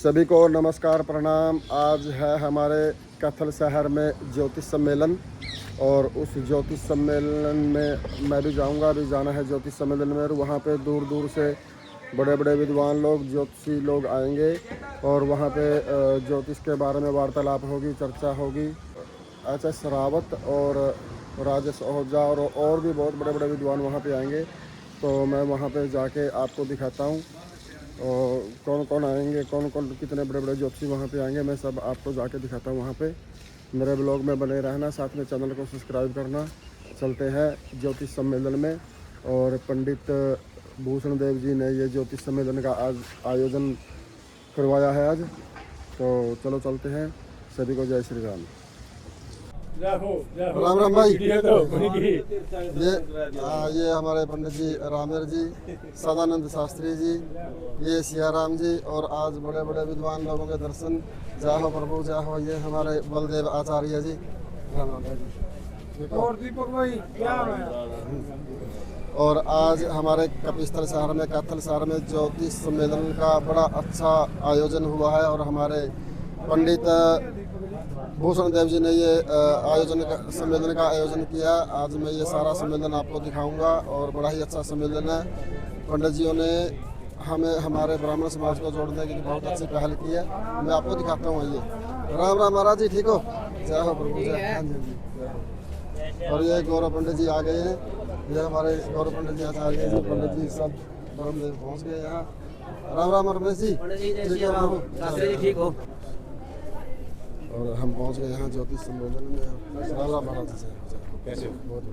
सभी को नमस्कार प्रणाम। आज है हमारे कैथल शहर में ज्योतिष सम्मेलन और उस ज्योतिष सम्मेलन में मैं भी जाऊंगा। अभी जाना है ज्योतिष सम्मेलन में और वहाँ पे दूर दूर से बड़े बड़े विद्वान लोग, ज्योतिषी लोग आएंगे और वहाँ पे ज्योतिष के बारे में वार्तालाप होगी, चर्चा होगी। एच.एस. रावत और राजेश ओझा और भी बहुत बड़े बड़े विद्वान वहाँ पे आएंगे। तो मैं वहाँ पे जाके आपको दिखाता हूँ और कौन कौन आएंगे, कौन कौन कितने बड़े बड़े ज्योतिषी वहाँ पे आएंगे, मैं सब आपको जाके दिखाता हूँ। वहाँ पे मेरे ब्लॉग में बने रहना, साथ में चैनल को सब्सक्राइब करना। चलते हैं ज्योतिष सम्मेलन में। और पंडित भूषण देव जी ने ये ज्योतिष सम्मेलन का आज आयोजन करवाया है आज। तो चलो चलते हैं। सभी को जय श्री राम। राम राम भाई। ये हमारे पंडित जी रामेर जी, सदानंद शास्त्री जी, ये सियाराम जी और आज बड़े बड़े विद्वान लोगों के दर्शन। जय हो प्रभु, जय हो। ये हमारे बलदेव आचार्य जी। राम राम भाई। और दीपक भाई क्या है। और आज हमारे कपिस्थल शहर में, कैथल शहर में ज्योतिष सम्मेलन का बड़ा अच्छा आयोजन हुआ है और हमारे पंडित भूषण देव जी ने ये सम्मेलन का आयोजन किया। आज मैं ये सारा सम्मेलन आपको दिखाऊंगा और बड़ा ही अच्छा सम्मेलन है। पंडित जियों ने हमें हमारे ब्राह्मण समाज को जोड़ने की बहुत अच्छी पहल की है। मैं आपको दिखाता हूँ। ये राम राम महाराज जी, ठीक हो। जय हो प्रभु, जय। हाँ जी। और ये गौरव पंडित जी आ गए हैं। ये हमारे गौरव पंडित जी, आचार्य जी, पंडित जी सब ब्रह्मदेव पहुँच गए यहाँ। राम राम रमेश जी, ठीक हो। और हम पहुंच गए यहाँ ज्योतिष सम्मेलन में। राम राम महाराज जी, कैसे हो। बहुत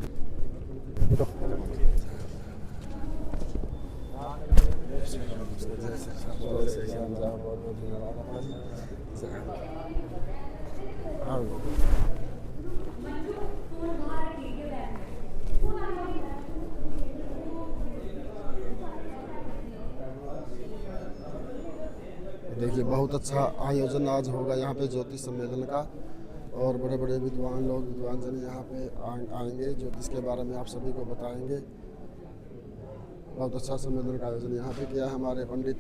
देखिए, बहुत अच्छा आयोजन आज होगा यहाँ पे ज्योतिष सम्मेलन का। और बड़े बड़े विद्वान लोग, विद्वान जन यहाँ पे आएंगे, ज्योतिष के बारे में आप सभी को बताएंगे। बहुत अच्छा सम्मेलन का आयोजन यहाँ पे किया हमारे पंडित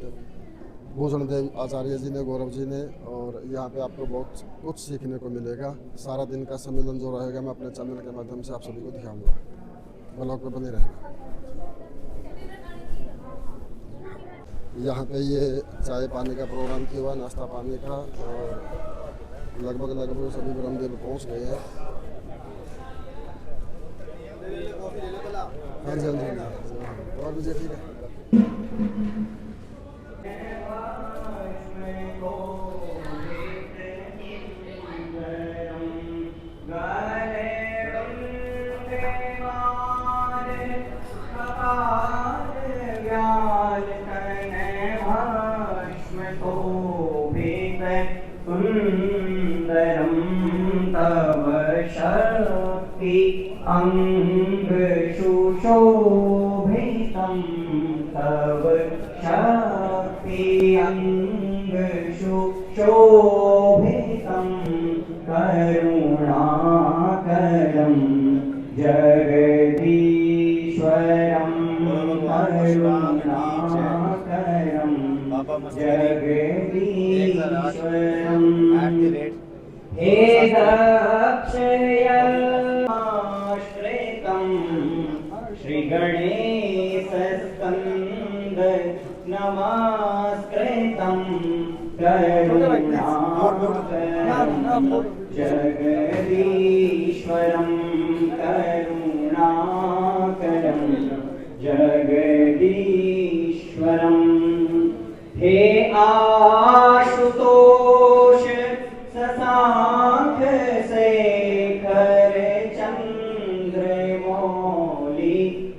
भूषण देव आचार्य जी ने, गौरव जी ने। और यहाँ पे आपको बहुत कुछ सीखने को मिलेगा। सारा दिन का सम्मेलन जो रहेगा मैं अपने चैनल के माध्यम से आप सभी को दिखाऊँगा। ब्लॉग पे बने रहेगा। यहाँ पे ये चाय पानी का प्रोग्राम किया हुआ, नाश्ता पानी का। और लगभग सभी ब्रह्मदेव पहुँच गए हैं। हाँ जी, हाँ जी। और मुझे ठीक है। अंग सुशोभितं तव शक्ति अंग सुशोभितं करुणाकरं जगदीश्वरं करुणाकरं जगदीश्वरं हे दक्षय श्री गणेशस्कंद नमस्कृतं करुणाकरं जगदीश्वरं करुणाकरं जगदीश्वरं हे आशुतोष शशांक शेखर चंद्रमौली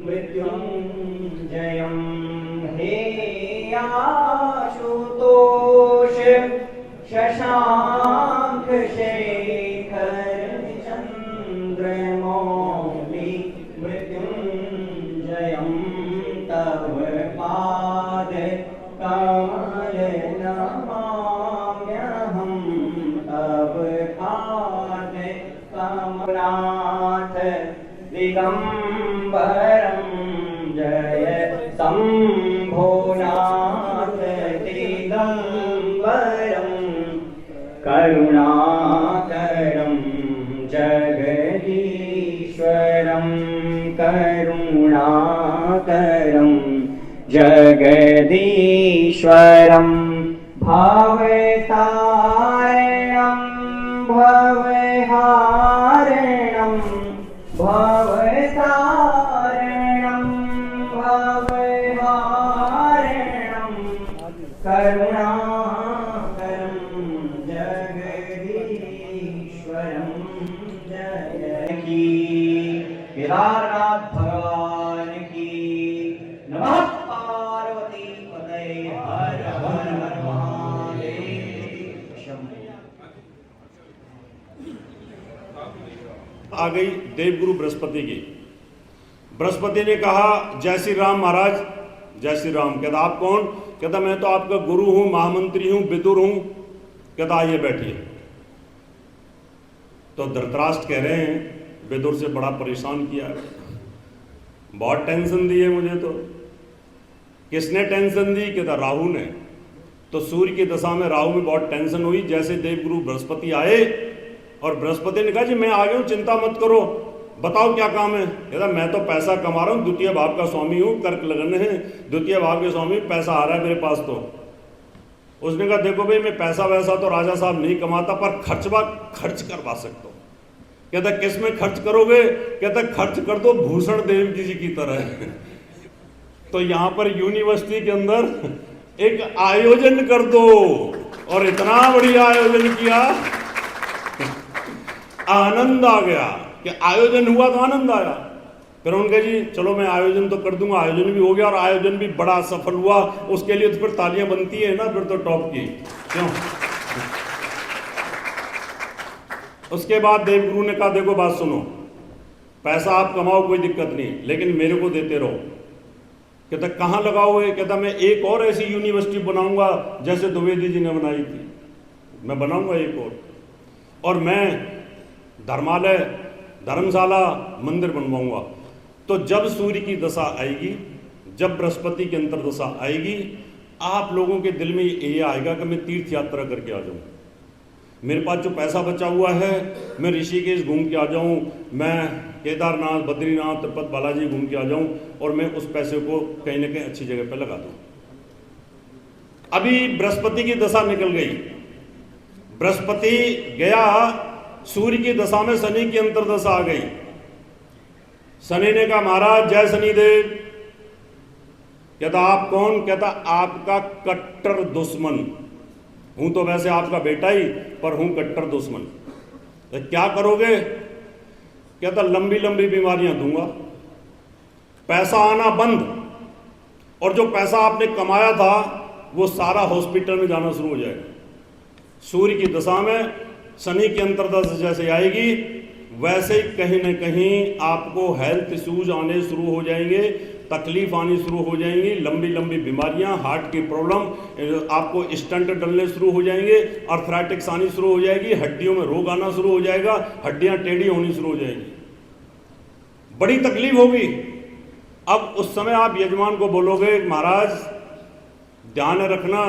मृत्युंजयं हे आशुतोष शशांक शेखर चंद्रमौली मृत्युंजयं तव पाद कमल नमाम्यहं तव पाद कमलाथ दिगंबरं जय शंभोनाथ दिगंबरं दिगम्बरं करुणाकरं जगदीश्वरं करुणाकरं जगदीश्वरं भवतारिणं भवहारिणं भवतारिणं भवहारिणं करुणाकरं जगदीश्वरं जय की केदारनाथ भगवान की नमः पार्वती पतये हर हर महादेव शंभो। आ गई देवगुरु बृहस्पति की। बृहस्पति ने कहा जय श्री राम महाराज, जय श्री राम। कहता आप कौन? कहता मैं तो आपका गुरु हूं, महामंत्री हूं, विदुर हूं। कहता आइए बैठिए। तो धृतराष्ट्र कह रहे हैं विदुर से बड़ा परेशान किया, बहुत टेंशन दी है मुझे। तो किसने टेंशन दी? कहता राहु ने। तो सूर्य की दशा में राहु में बहुत टेंशन हुई। जैसे देवगुरु बृहस्पति आए और बृहस्पति ने कहा जी मैं आ गया हूं, चिंता मत करो, बताओ क्या काम है। कहता मैं तो पैसा कमा रहा हूं, द्वितीय भाव का स्वामी हूं, कर्क लगन है, द्वितीय भाव के स्वामी, पैसा आ रहा है मेरे पास। तो उसने कहा देखो भाई मैं पैसा वैसा तो राजा साहब नहीं कमाता, पर खर्च करवा सकता हूं। कहता किस में खर्च करोगे? कहता खर्च कर दो भूषण देव जी की तरह। तो यहां पर यूनिवर्सिटी के अंदर एक आयोजन कर दो। और इतना बढ़िया आयोजन किया, आनंद आ गया कि आयोजन हुआ तो आनंद आया। फिर उनके जी चलो मैं आयोजन तो कर दूंगा। आयोजन भी हो गया और आयोजन भी बड़ा सफल हुआ। उसके लिए तो फिर तालियां बनती है ना, फिर तो टॉप की क्यों। उसके बाद देवगुरु ने कहा देखो बात सुनो, पैसा आप कमाओ कोई दिक्कत नहीं, लेकिन मेरे को देते रहो। कहता कहाँ लगाओगे? कहता मैं एक और ऐसी यूनिवर्सिटी बनाऊंगा जैसे द्विवेदी जी ने बनाई थी, मैं बनाऊंगा एक और मैं धर्मालय, धर्मशाला, मंदिर बनवाऊंगा। तो जब सूर्य की दशा आएगी, जब बृहस्पति की अंतर दशा आएगी, आप लोगों के दिल में ये आएगा कि मैं तीर्थ यात्रा करके आ जाऊं, मेरे पास जो पैसा बचा हुआ है मैं ऋषिकेश घूम के आ जाऊं, मैं केदारनाथ, बद्रीनाथ, तिरुपति बालाजी घूम के आ जाऊं और मैं उस पैसे को कहीं ना कहीं अच्छी जगह पर लगा दूं। अभी बृहस्पति की दशा निकल गई, बृहस्पति गया, सूर्य की दशा में शनि की अंतरदशा आ गई। शनि ने कहा महाराज जय शनिदेव। कहता आप कौन? कहता आपका कट्टर दुश्मन हूं, तो वैसे आपका बेटा ही, पर हूं कट्टर दुश्मन। तो क्या करोगे? कहता लंबी लंबी बीमारियां दूंगा, पैसा आना बंद, और जो पैसा आपने कमाया था वो सारा हॉस्पिटल में जाना शुरू हो जाएगा। सूर्य की दशा में शनि की अंतर्दशा जैसे आएगी वैसे ही कहीं न कहीं आपको हेल्थ इश्यूज आने शुरू हो जाएंगे, तकलीफ आनी शुरू हो जाएंगी, लंबी लंबी बीमारियां, हार्ट की प्रॉब्लम, आपको स्टंट डलने शुरू हो जाएंगे, आर्थराइटिक्स आनी शुरू हो जाएगी, हड्डियों में रोग आना शुरू हो जाएगा, हड्डियां टेढ़ी होनी शुरू हो जाएंगी, बड़ी तकलीफ होगी। अब उस समय आप यजमान को बोलोगे महाराज ध्यान रखना,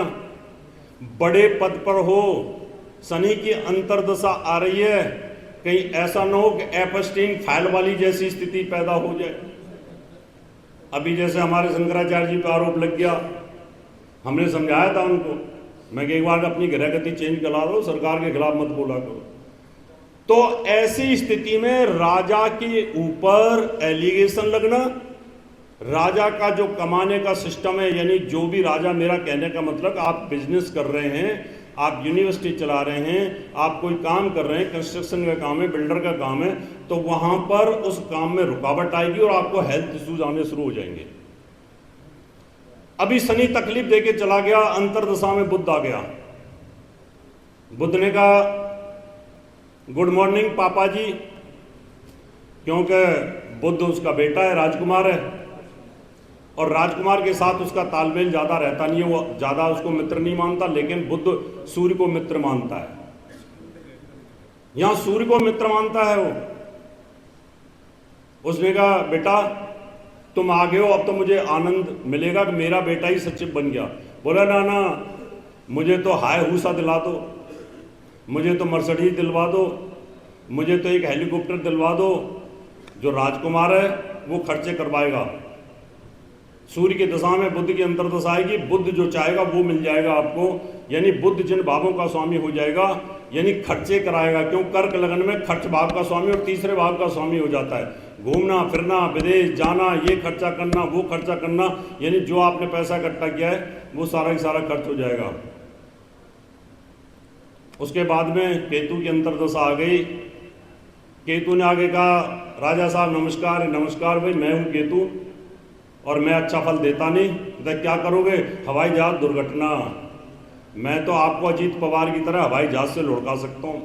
बड़े पद पर हो, शनि की अंतर्दशा आ रही है, कहीं ऐसा न हो कि एपस्टीन फाइल वाली जैसी स्थिति पैदा हो जाए। अभी जैसे हमारे शंकराचार्य जी पर आरोप लग गया, हमने समझाया था उनको, मैं एक बार अपनी गृहगति चेंज करा दो, सरकार के खिलाफ मत बोला करो। तो ऐसी स्थिति में राजा के ऊपर एलिगेशन लगना, राजा का जो कमाने का सिस्टम है, यानी जो भी राजा, मेरा कहने का मतलब आप बिजनेस कर रहे हैं, आप यूनिवर्सिटी चला रहे हैं, आप कोई काम कर रहे हैं, कंस्ट्रक्शन का काम है, बिल्डर का काम है, तो वहां पर उस काम में रुकावट आएगी और आपको हेल्थ इश्यूज आने शुरू हो जाएंगे। अभी शनि तकलीफ देके चला गया, अंतरदशा में बुध आ गया। बुध ने कहा गुड मॉर्निंग पापा जी, क्योंकि बुध उसका बेटा है, राजकुमार है, और राजकुमार के साथ उसका तालमेल ज़्यादा रहता नहीं है, वो ज़्यादा उसको मित्र नहीं मानता, लेकिन बुध सूर्य को मित्र मानता है। यहां सूर्य को मित्र मानता है वो। उसने कहा बेटा तुम आ गए हो, अब तो मुझे आनंद मिलेगा कि मेरा बेटा ही सचिव बन गया। बोला ना ना, मुझे तो हायहूसा दिला दो, मुझे तो मर्सिडीज दिलवा दो, मुझे तो एक हेलीकॉप्टर दिलवा दो। जो राजकुमार है वो खर्चे करवाएगा। सूर्य की दशा में बुद्ध की अंतर्दशा आएगी, बुद्ध जो चाहेगा वो मिल जाएगा आपको, यानी बुद्ध जिन भावों का स्वामी हो जाएगा, यानी खर्चे कराएगा। क्यों? कर्क लगन में खर्च भाव का स्वामी और तीसरे भाव का स्वामी हो जाता है। घूमना फिरना, विदेश जाना, ये खर्चा करना, वो खर्चा करना, यानी जो आपने पैसा इकट्ठा किया है वो सारा ही सारा खर्च हो जाएगा। उसके बाद में केतु की अंतर्दशा आ गई। केतु ने आगे कहा, राजा साहब नमस्कार। नमस्कार भाई, मैं हूँ केतु और मैं अच्छा फल देता नहीं। तो क्या करोगे? हवाई जहाज दुर्घटना। मैं तो आपको अजीत पवार की तरह हवाई जहाज से लुढ़का सकता हूँ।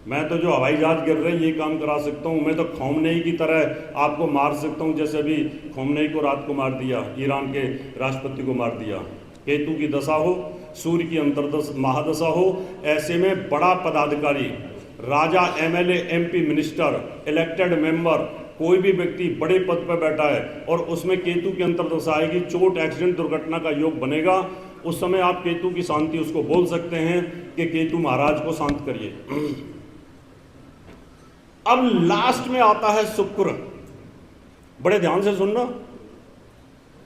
मैं तो जो हवाई जहाज गिर रहे ये काम करा सकता हूँ। मैं तो खोमनेई की तरह आपको मार सकता हूँ, जैसे अभी खोमनेई को रात को मार दिया, ईरान के राष्ट्रपति को मार दिया। केतु की दशा हो, सूर्य की अंतर्दशा महादशा हो, ऐसे में बड़ा पदाधिकारी, राजा, MLA, MP, minister, elected member, कोई भी व्यक्ति बड़े पद पर बैठा है और उसमें केतु की अंतर्दशा आएगी, चोट, एक्सीडेंट, दुर्घटना का योग बनेगा, उस समय आप केतु की शांति उसको बोल सकते हैं कि केतु महाराज को शांत करिए। अब लास्ट में आता है शुक्र। बड़े ध्यान से सुनना,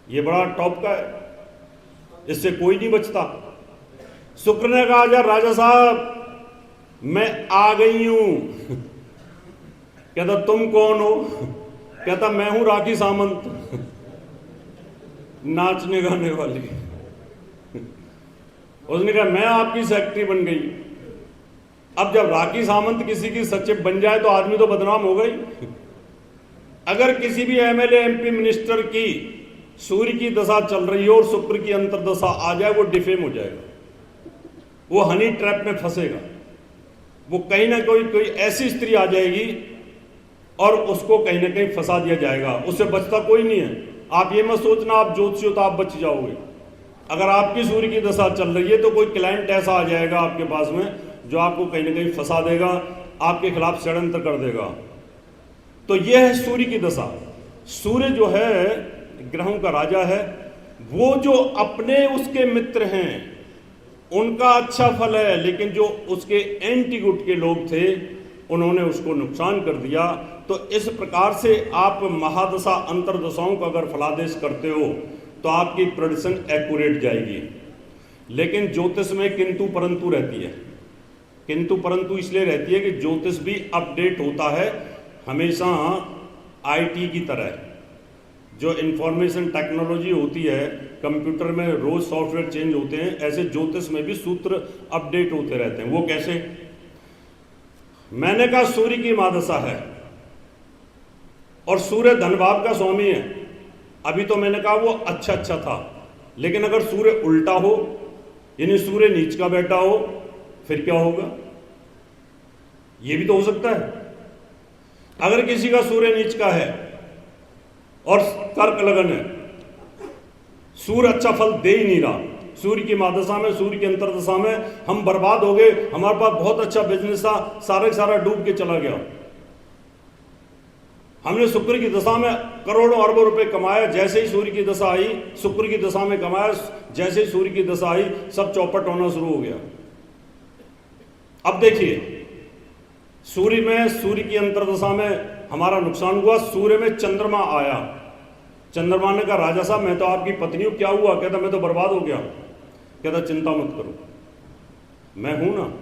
ये बड़ा टॉप का है, इससे कोई नहीं बचता। शुक्र ने कहा, यार राजा साहब मैं आ गई हूं। कहता तुम कौन हो? कहता मैं हूं राखी सामंत, नाचने गाने वाली। उसने कहा मैं आपकी सेक्रेटरी बन गई। अब जब राखी सामंत किसी की सचिव बन जाए तो आदमी तो बदनाम हो गई। अगर किसी भी एमएलए, एमपी, मिनिस्टर की सूर्य की दशा चल रही हो और शुक्र की अंतर्दशा आ जाए, वो डिफेम हो जाएगा, वो हनी ट्रैप में फंसेगा। वो कहीं ना कोई ऐसी स्त्री आ जाएगी और उसको कहीं ना कहीं फंसा दिया जाएगा, उससे बचता कोई नहीं है। आप ये मत सोचना आप ज्योतिषी हो तो आप बच जाओगे। अगर आपकी सूर्य की दशा चल रही है तो कोई क्लाइंट ऐसा आ जाएगा आपके पास में जो आपको कहीं ना कहीं फंसा देगा, आपके खिलाफ षड्यंत्र कर देगा। तो यह है सूर्य की दशा। सूर्य जो है ग्रहों का राजा है, वो जो अपने उसके मित्र हैं उनका अच्छा फल है, लेकिन जो उसके एंटी गुट के लोग थे उन्होंने उसको नुकसान कर दिया। तो इस प्रकार से आप महादशा अंतर्दशाओं का अगर फलादेश करते हो तो आपकी प्रेडिक्शन एक्यूरेट जाएगी। लेकिन ज्योतिष में किंतु परंतु रहती है। किंतु परंतु इसलिए रहती है कि ज्योतिष भी अपडेट होता है हमेशा। आईटी की तरह जो इंफॉर्मेशन टेक्नोलॉजी होती है, कंप्यूटर में रोज सॉफ्टवेयर चेंज होते हैं, ऐसे ज्योतिष में भी सूत्र अपडेट होते रहते हैं। वो कैसे? मैंने कहा सूर्य की महादशा है और सूर्य धन भाव का स्वामी है। अभी तो मैंने कहा वो अच्छा था, लेकिन अगर सूर्य उल्टा हो, यानी सूर्य नीच का बैठा हो, फिर क्या होगा? ये भी तो हो सकता है। अगर किसी का सूर्य नीच का है और कर्क लगन है, सूर्य अच्छा फल दे ही नहीं रहा, सूर्य की महादशा में, सूर्य की अंतर्दशा में हम बर्बाद हो गए, हमारे पास बहुत अच्छा बिजनेस था, सारा डूब के चला गया। हमने शुक्र की दशा में करोड़ों अरबों रुपए कमाया, जैसे ही सूर्य की दशा आई, शुक्र की दशा में कमाया, जैसे ही सूर्य की दशा आई सब चौपट होना शुरू हो गया। अब देखिए सूर्य की अंतर्दशा में हमारा नुकसान हुआ। सूर्य में चंद्रमा आया। चंद्रमा ने कहा राजा साहब मैं तो आपकी पत्नी हूं, क्या हुआ? कहता मैं तो बर्बाद हो गया। कहता चिंता मत करो, मैं हूं ना,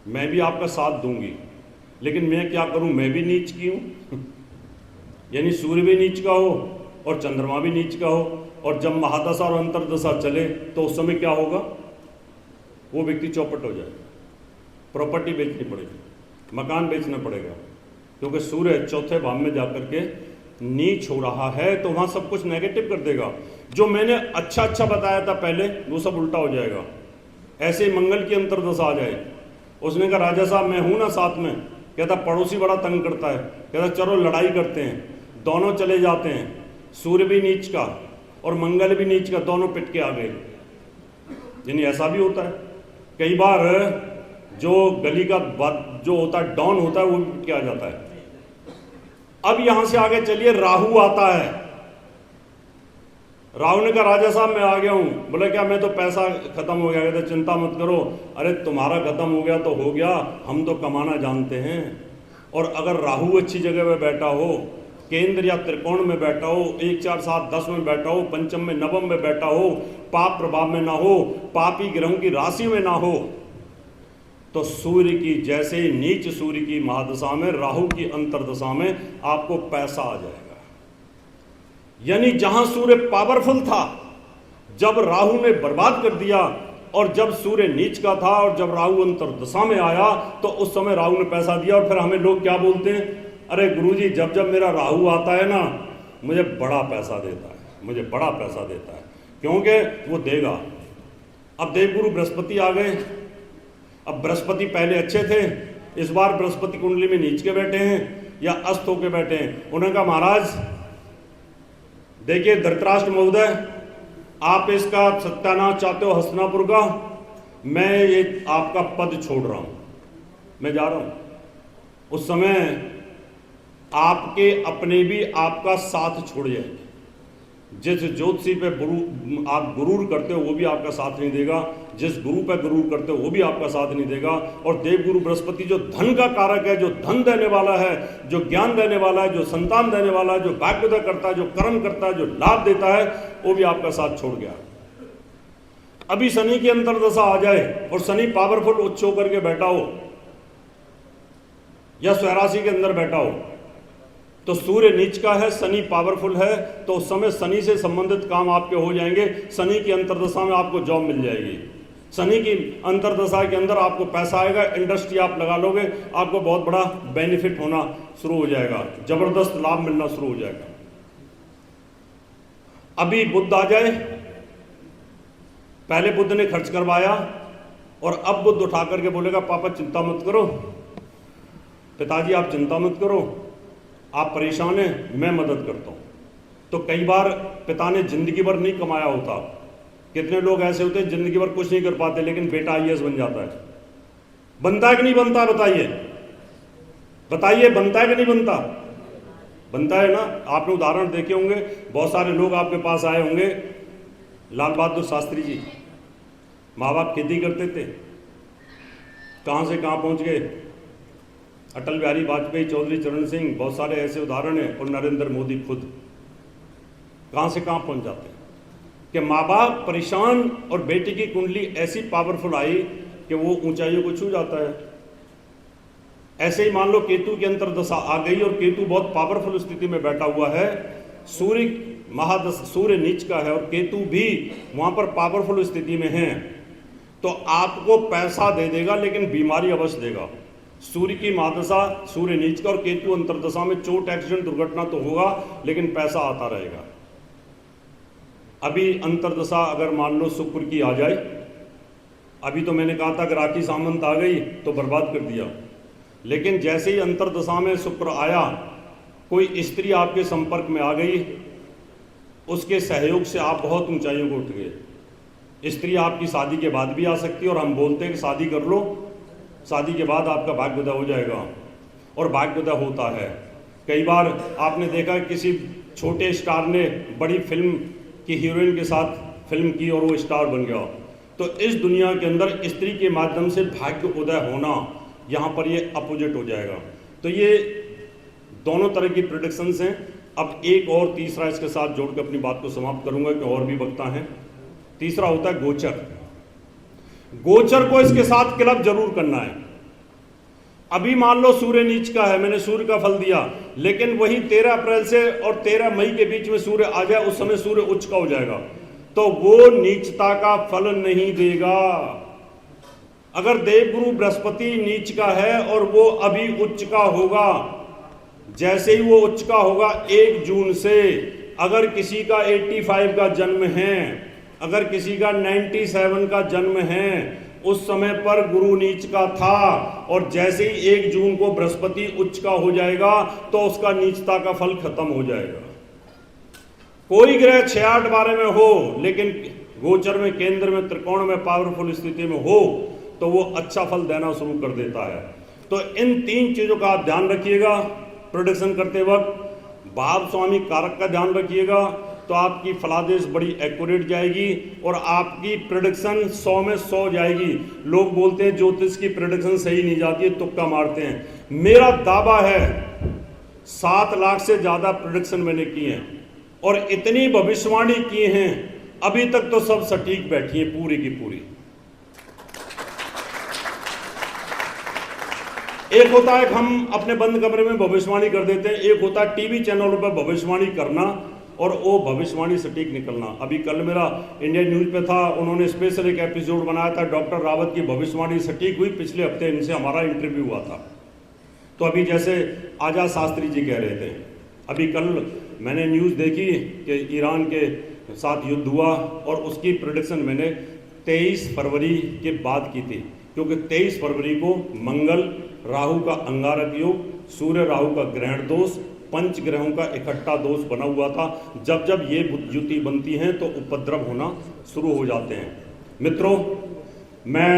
मैं भी आपका साथ दूंगी, लेकिन मैं क्या करूं, मैं भी नीच की हूं। यानी सूर्य भी नीच का हो और चंद्रमा भी नीच का हो, और जब महादशा और अंतर्दशा चले तो उस समय क्या होगा? वो व्यक्ति चौपट हो जाएगा, प्रॉपर्टी बेचनी पड़ेगी, मकान बेचना पड़ेगा, क्योंकि सूर्य चौथे भाव में जाकर के नीच हो रहा है, तो वहां सब कुछ नेगेटिव कर देगा। जो मैंने अच्छा बताया था पहले वो सब उल्टा हो जाएगा। ऐसे ही मंगल की अंतर्दशा आ जाए, उसने कहा राजा साहब मैं हूं ना साथ में। कहता पड़ोसी बड़ा तंग करता है। कहता चलो लड़ाई करते हैं, दोनों चले जाते हैं, सूर्य भी नीच का और मंगल भी नीच का, दोनों पिट के आ गए। यानी ऐसा भी होता है कई बार, जो गली का जो होता है डॉन होता है वो भी पिट के आ जाता है। अब यहां से आगे चलिए, राहु आता है। राहु ने कहा राजा साहब मैं आ गया हूं। बोले क्या मैं तो पैसा खत्म हो गया। कहते चिंता मत करो। अरे तुम्हारा खत्म हो गया तो हो गया, हम तो कमाना जानते हैं। और अगर राहु अच्छी जगह में बैठा हो, केंद्र या त्रिकोण में बैठा हो, 1 4 7 10 में बैठा हो, पंचम में नवम में बैठा हो, पाप प्रभाव में ना हो, पापी ग्रहों की राशि में ना हो, तो सूर्य की जैसे ही नीच सूर्य की महादशा में, राहु की अंतरदशा में आपको पैसा आ जाएगा। यानी जहां सूर्य पावरफुल था, जब राहु ने बर्बाद कर दिया, और जब सूर्य नीच का था और जब राहु अंतरदशा में आया तो उस समय राहु ने पैसा दिया। और फिर हमें लोग क्या बोलते हैं, अरे गुरुजी जब जब मेरा राहु आता है ना मुझे बड़ा पैसा देता है, मुझे बड़ा पैसा देता है, क्योंकि वो देगा। अब देवगुरु बृहस्पति आ गए। अब बृहस्पति पहले अच्छे थे, इस बार बृहस्पति कुंडली में नीच के बैठे हैं या अस्त होके बैठे हैं। उन्होंने कहा महाराज देखिए धृतराष्ट्र महोदय, आप इसका सत्यानाश चाहते हो हस्तिनापुर का, मैं ये आपका पद छोड़ रहा हूं, मैं जा रहा हूं। उस समय आपके अपने भी आपका साथ छोड़ जाएंगे। जिस ज्योतिषी पे आप गुरूर करते हो वो भी आपका साथ नहीं देगा, जिस गुरु पे गुरूर करते हो वो भी आपका साथ नहीं देगा। और देवगुरु बृहस्पति जो धन का कारक है, जो धन देने वाला है, जो ज्ञान देने वाला है, जो संतान देने वाला है, जो भाग्योदय करता है, जो कर्म करता है, जो लाभ देता है, वो भी आपका साथ छोड़ गया। अभी शनि की अंतरदशा आ जाए और शनि पावरफुल उच्च होकर के बैठा हो या स्वराशि के अंदर बैठा हो, तो सूर्य नीच का है, शनि पावरफुल है, तो उस समय शनि से संबंधित काम आपके हो जाएंगे। शनि की अंतरदशा में आपको जॉब मिल जाएगी, शनि की अंतरदशा के अंदर आपको पैसा आएगा, इंडस्ट्री आप लगा लोगे, आपको बहुत बड़ा बेनिफिट होना शुरू हो जाएगा, जबरदस्त लाभ मिलना शुरू हो जाएगा। अभी बुध आ जाए, पहले बुध ने खर्च करवाया और अब बुध उठा करके बोलेगा पापा चिंता मत करो, पिताजी आप चिंता मत करो, आप परेशान हैं, मैं मदद करता हूं। तो कई बार पिता ने जिंदगी भर नहीं कमाया होता। कितने लोग ऐसे होते हैं जिंदगी भर कुछ नहीं कर पाते, लेकिन बेटा आईएएस बन जाता है। बनता है कि नहीं बनता, बताइए बताइए, बनता है कि नहीं बनता? बनता है ना। आपने उदाहरण देखे होंगे, बहुत सारे लोग आपके पास आए होंगे। लाल बहादुर शास्त्री जी, माँ बाप खेती करते थे, कहां से कहां पहुंच गए। अटल बिहारी वाजपेयी, चौधरी चरण सिंह, बहुत सारे ऐसे उदाहरण हैं। और नरेंद्र मोदी खुद कहां से कहां पहुंच जाते हैं कि माँ बाप परेशान और बेटी की कुंडली ऐसी पावरफुल आई कि वो ऊंचाइयों को छू जाता है। ऐसे ही मान लो केतु की अंतरदशा आ गई और केतु बहुत पावरफुल स्थिति में बैठा हुआ है। सूर्य नीच का है और केतु भी वहां पर पावरफुल स्थिति में है, तो आपको पैसा दे देगा लेकिन बीमारी अवश्य देगा। सूर्य की महादशा, सूर्य नीच का और केतु अंतरदशा में चोट, एक्सीडेंट, दुर्घटना तो होगा, लेकिन पैसा आता रहेगा। अभी अंतरदशा अगर मान लो शुक्र की आ जाए, अभी तो मैंने कहा था कि राखी सामंत आ गई तो बर्बाद कर दिया, लेकिन जैसे ही अंतरदशा में शुक्र आया, कोई स्त्री आपके संपर्क में आ गई, उसके सहयोग से आप बहुत ऊंचाइयों को उठ गए। स्त्री आपकी शादी के बाद भी आ सकती है और हम बोलते हैं कि शादी कर लो, शादी के बाद आपका भाग्योदय हो जाएगा, और भाग्योदय होता है। कई बार आपने देखा किसी छोटे स्टार ने बड़ी फिल्म की हीरोइन के साथ फिल्म की और वो स्टार बन गया। तो इस दुनिया के अंदर स्त्री के माध्यम से भाग्योदय होना, यहाँ पर ये अपोजिट हो जाएगा। तो ये दोनों तरह की प्रेडिक्शंस हैं। अब एक और तीसरा इसके साथ जोड़ के अपनी बात को समाप्त करूंगा कि और भी वक्ता हैं। तीसरा होता है गोचर। गोचर को इसके साथ क्लब जरूर करना है। अभी मान लो सूर्य नीच का है, मैंने सूर्य का फल दिया, लेकिन वही 13 अप्रैल से और 13 मई के बीच में सूर्य आ जाए, उस समय सूर्य उच्च का हो जाएगा, तो वो नीचता का फल नहीं देगा। अगर देवगुरु बृहस्पति नीच का है और वो अभी उच्च का होगा, जैसे ही वो उच्च का होगा 1 जून से, अगर किसी का 85 का जन्म है, अगर किसी का 97 का जन्म है, उस समय पर गुरु नीच का था, और जैसे ही 1 जून को बृहस्पति उच्च का हो जाएगा तो उसका नीचता का फल खत्म हो जाएगा। कोई ग्रह 6-8 12 में हो, लेकिन गोचर में, केंद्र में, त्रिकोण में पावरफुल स्थिति में हो, तो वो अच्छा फल देना शुरू कर देता है। तो इन 3 चीजों का आप ध्यान रखिएगा प्रोडिक्शन करते वक्त। भाव स्वामी कारक का ध्यान रखिएगा, तो आपकी फलादेश बड़ी एक्यूरेट जाएगी और आपकी प्रेडिक्शन 100 में 100 जाएगी। लोग बोलते हैं ज्योतिष की प्रेडिक्शन सही नहीं जाती है, तुक्का मारते हैं। मेरा दावा है 7 लाख से ज़्यादा प्रेडिक्शन मैंने की हैं और इतनी भविष्यवाणी की हैं, अभी तक तो सब सटीक बैठी है पूरी की पूरी। एक होता है कि हम अपने बंद कमरे में भविष्यवाणी कर देते हैं, एक होता है टीवी चैनलों पर भविष्यवाणी करना और वो भविष्यवाणी सटीक निकलना। अभी कल मेरा इंडिया न्यूज पे था, उन्होंने स्पेशल एक एपिसोड बनाया था, डॉक्टर रावत की भविष्यवाणी सटीक हुई। पिछले हफ्ते इनसे हमारा इंटरव्यू हुआ था। तो अभी जैसे आजाद शास्त्री जी कह रहे थे, अभी कल मैंने न्यूज़ देखी कि ईरान के साथ युद्ध हुआ और उसकी प्रेडिक्शन मैंने 23 फरवरी के बाद की थी, क्योंकि 23 फरवरी को मंगल राहु का अंगारक योग, सूर्य राहु का ग्रहण दोष, पंच ग्रहों का इकट्ठा दोष बना हुआ था। जब जब ये युति बनती हैं तो उपद्रव होना शुरू हो जाते हैं। मित्रों, मैं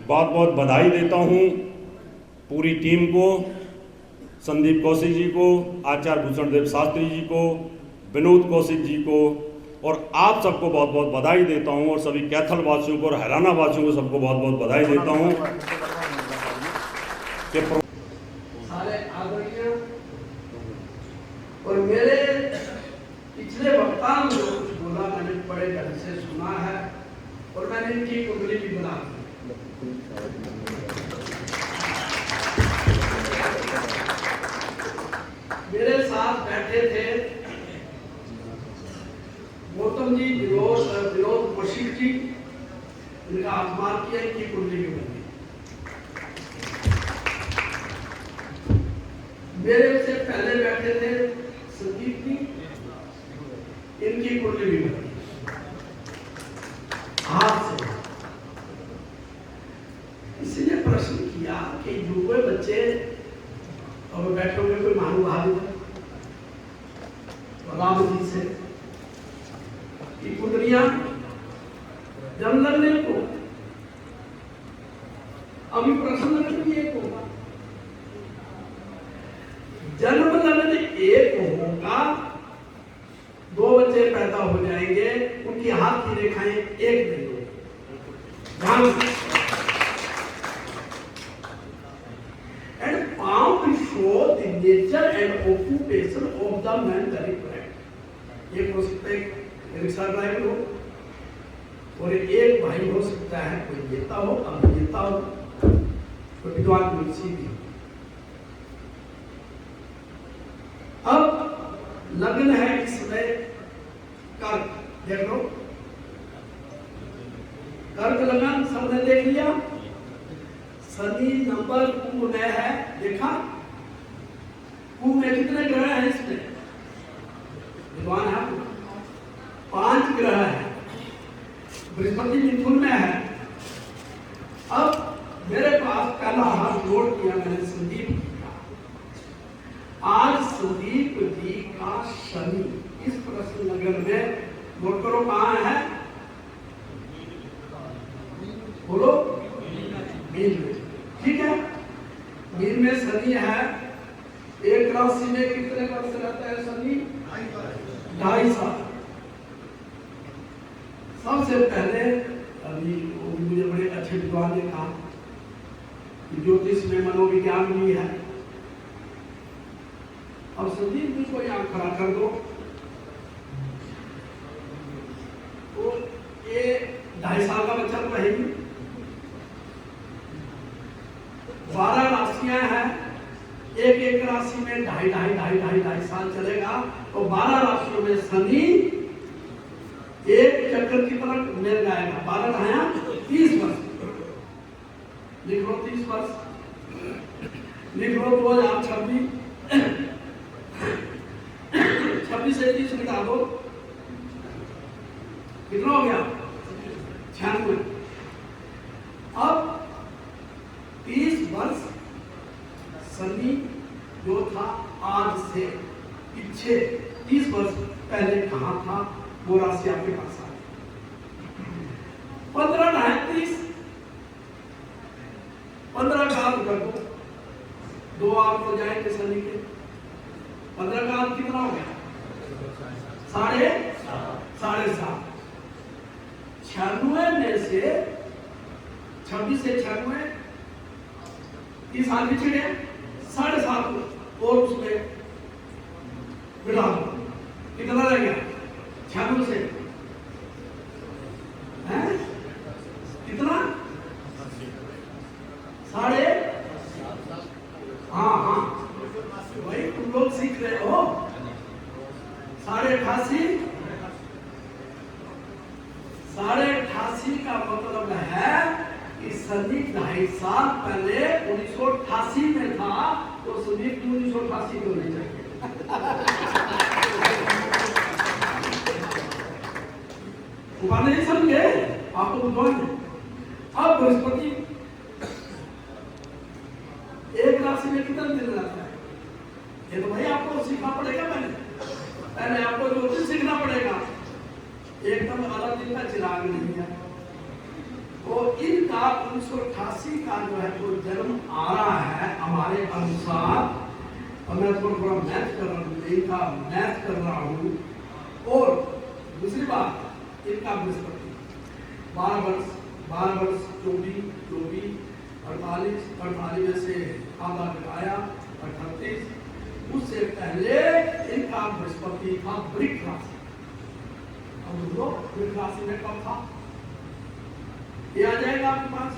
बहुत बहुत बधाई देता हूँ पूरी टीम को, संदीप कौशिक जी को, आचार्य भूषण देव शास्त्री जी को, विनोद कौशिक जी को, और आप सबको बहुत बहुत बधाई देता हूँ, और सभी कैथल वासियों को और हरियाणा वासियों को सबको बहुत बहुत बधाई देता हूँ। सारे आदरणीय और मेरे पिछले वक्ता में जो कुछ बोला मैंने बड़े ढंग से सुना है और मैंने इनकी कुंडली भी बना दी। मेरे साथ बैठे थे गौतम जी, विनोद कौशिक जी, इनका अपमान किया, इनकी कुंडली भी बनी। मेरे से पहले बैठे थे संदीप जी, इनकी कुंडली भी बनी हाथ से। इसलिए प्रश्न किया कि युवा बच्चे और बैठे हुए कोई महानुभाव राम जी से की कुंडलियां जन्म लगने को, अभी प्रश्न लगने एक होगा, जन्म लगने एक होगा, 2 बच्चे पैदा हो जाएंगे, उनकी हाथ की रेखाएं एक नहीं होगी। And found show the nature and occupation of the man very correct। एक हो सकता है रिक्शा ड्राइवर हो, और एक भाई हो सकता है कोई नेता हो, अभिनेता हो, कोई विद्वान मुंशी भी। अब लग्न है इसमें कर्क, देख लो कर्क लगन सबने देख लिया। शनि नंबर कुंभ में है, देखा कुंभ में कितने ग्रह हैं इसमें, विद्वान है 5 ग्रह है, बृहस्पति मिथुन में है। अब मेरे पास पहला हाथ जोड़ किया मैंने संदीप जी का। आज संदीप जी का शनि इस प्रश्न नगर में नोट करो कहाँ है, बोलो मीन में, ठीक है। मीन में शनि है, एक राशि में कितने वर्ष रहता है शनि, 2.5 साल। सबसे पहले अभी मुझे बड़े अच्छे विद्वान ने कहा कि ज्योतिष में मनोविज्ञान भी है। अब संदीप जी को यहाँ खड़ा कर दो, तो ये 2.5 साल का बच्चा तो रहेगी। 12 राशियां हैं, एक राशि में 2.5 साल चलेगा, तो 12 राशियों में शनि एक चक्कर की तरफ मिल जाएगा। 12 ढाया 30 वर्ष, लिख लो 30 वर्ष, लिख लो 2026, 26 से 30 घटा दो, कितना हो गया 96। अब 30 वर्ष शनि जो था आज से पीछे 30 वर्ष पहले कहाँ था, वो राशि आपके पास आ गई। 15 ढाई 30, 15 का आप कर दो, 2 आप हो जाएंगे शनि के, 15 का आप कितना हो गया 3.5 26 से 96 30 साल पिछड़े 7.5 और उसमें मिला दो, कितना रह गया 96 से हैं कितना साढ़े, हाँ हाँ वही तुम लोग सीख रहे हो 88.5 88 का मतलब है कि सदी 2.5 साल पहले 1988 में था, तो सदी 1988 को नहीं चाहिए। बात नहीं समझे आपको बुद्धिमान है। अब बृहस्पति एक राशि में कितना दिन रहता है, ये तो भाई आपको सीखना पड़ेगा। पहले आपको ज्योतिष सीखना पड़ेगा, एकदम अलग दिन का चिराग नहीं है। तो इनका 1988 का जो है तो जन्म आ रहा है हमारे अनुसार, और मैं थोड़ा मैथ कर रहा हूँ, इनका मैथ कर रहा हूँ। और दूसरी बात, इनका बृहस्पति 12 वर्ष 24 48 में से आधा आया 38, उससे पहले इनका बृहस्पति था वृक्ष राशि। अब लोग वृक्ष राशि में कब था ये आ जाएगा आपके पास।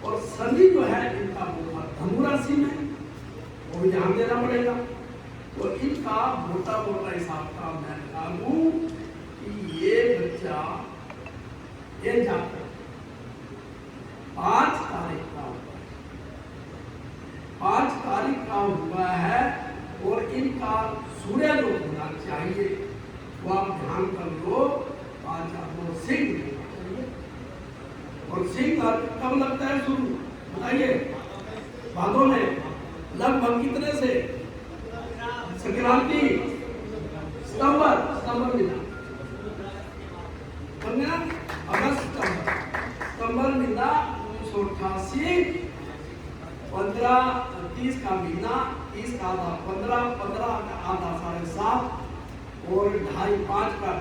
और शनि जो है इनका वो था धनु राशि में, वो भी ध्यान देना पड़ेगा। तो इनका मोटा हिसाब का मैं निकालूं कि ये बच्चा ये जाकर 5 तारीख का 5 तारीख का हुआ है, और इनका सूर्य जो होना चाहिए वो आप ध्यान कर लो। 5 आपको सिंह, और सिंह कब लगता है शुरू बताइए, भादों में लगभग कितने से संक्रांति सितंबर महीना, अगस्त सितंबर महीना 1988, 15-30 का महीना, 30 का आधा 15 का आधा 7.5, और 2.5 का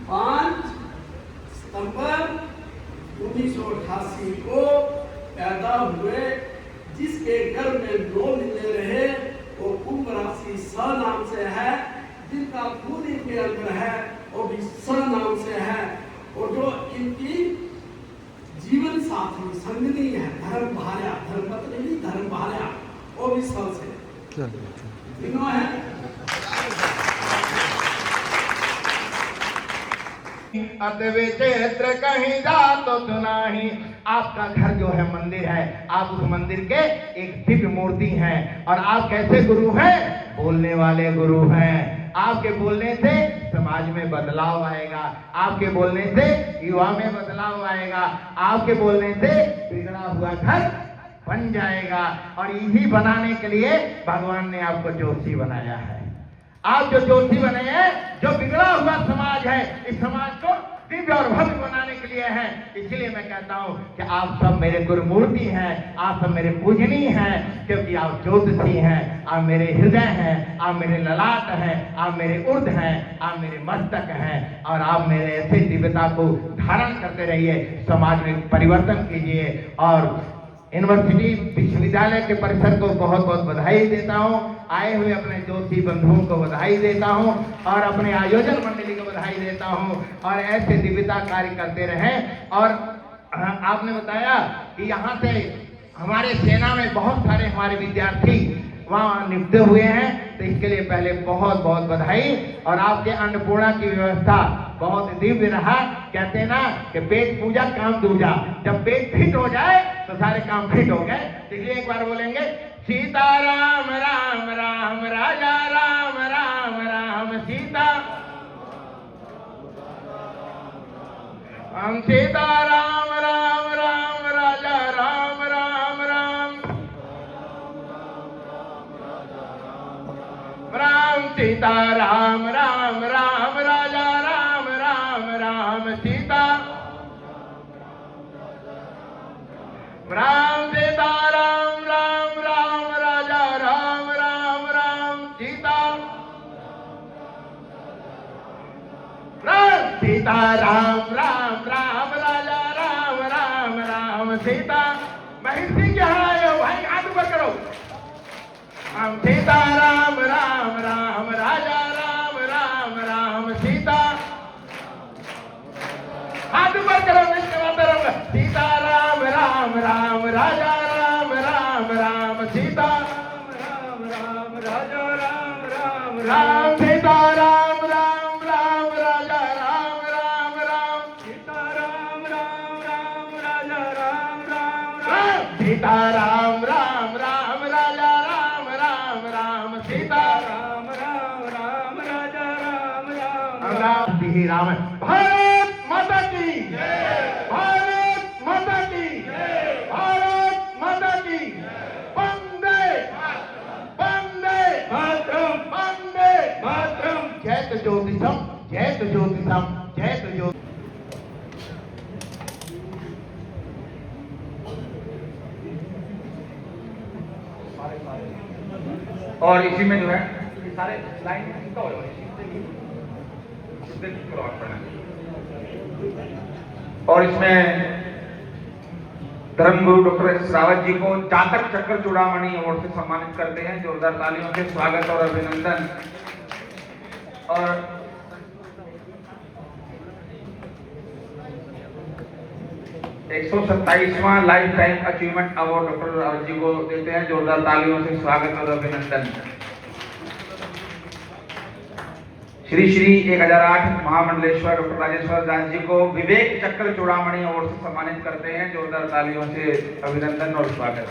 5 सितंबर 1988 को पैदा हुए, जिसके घर में 9 महीने रहे, और कुंभ राशि स नाम से है, जिनका पूरी के अंदर है वो भी स नाम से है। और जो इनकी जीवन साथी संगनी है धर्म पत्नी नहीं धर्म भार्या, वो भी स से तीनों है। अतवे क्षेत्र कहीं जा तो सुनाही। आपका घर जो है मंदिर है, आप उस मंदिर के एक दिव्य मूर्ति हैं, और आप कैसे गुरु हैं? बोलने वाले गुरु हैं। आपके बोलने से समाज में बदलाव आएगा, आपके बोलने से युवा में बदलाव आएगा, आपके बोलने से बिगड़ा हुआ घर बन जाएगा। और यही बनाने के लिए भगवान ने आपको ज्योति बनाया है। आप जो ज्योति बने हैं, जो बिगड़ा हुआ समाज है, इस समाज को दिव्य और भव्य बनाने के लिए है। इसलिए मैं कहता हूं कि आप सब मेरे गुरुमूर्ति हैं, आप सब मेरे पूजनीय हैं, क्योंकि आप ज्योतिषी हैं, आप मेरे हृदय हैं, आप मेरे ललाट हैं, आप मेरे उर्ध हैं, आप मेरे मस्तक हैं, और आप मेरे ऐसे दिव्यता को धारण करते रहिए, समाज में परिवर्तन कीजिए। और यूनिवर्सिटी विश्वविद्यालय के परिसर को बहुत बहुत बधाई देता हूं, आए हुए अपने ज्योति बंधुओं को बधाई देता हूं, और अपने आयोजन मंडली को बधाई देता हूं, और ऐसे दिव्यता कार्य करते रहें। और आपने बताया कि यहाँ से हमारे सेना में बहुत सारे हमारे विद्यार्थी वहाँ नियुक्त हुए हैं, तो इसके लिए पहले बहुत बहुत बधाई। और आपके अन्नपूर्णा की व्यवस्था बहुत दिव्य रहा। कहते हैं ना कि पेट पूजा काम दूजा, जब पेट फिट हो जाए तो सारे काम फिट हो गए। इसलिए एक बार बोलेंगे सीताराम राम राम राजा राम राम राम सीता, हम सीताराम राम राम राजा राम राम राम राम सीताराम राम राम राजा राम राम राम सीता, राम सीताराम राम राम राजा राम राम राम सीता, राम सीताराम राम राम राजा सीता महिषी के यहाँ आए हो भाई, हाथ ऊपर करो। हम सीता राम राम राम, राजा राम राम राम, सीता हाथ ऊपर करो, विष्णु मंदिर। सीता राम राम राम, राजा राम राम राम, सीता राम राम राजा राम राम राम, सीता राम राम राम, राजा राम राम राम, सीता राम राम राम, राजा राम राम राम, सीता राम राम राम, राजा राम राम राम, सीता राम राम राम, राजा राम राम राम, श्री राम। भारत माता की, भारत माता की, भारत माता की, वंदे वंदे मातरम, वंदे मातरम, जय तो ज्योतिषम, जय तो ज्योतिषम, जय तो ज्योति। और इसी में जो है सारे लाइन इनका हो और इसमें धर्मगुरु डॉक्टर एस रावत जी को जातक चक्र चूड़ामणि अवार्ड से सम्मानित करते हैं। जोरदार तालियों से स्वागत और अभिनंदन। और एक 127वां life time achievement award doctor Rawat ji को देते हैं। जोरदार तालियों से स्वागत और अभिनंदन। श्री 1008 महामंडलेश्वर डॉक्टर राजेश्वर दास जी को विवेक चक्र चूड़ामणि अवार्ड से सम्मानित करते हैं। जोरदार तालियों से अभिनंदन और स्वागत।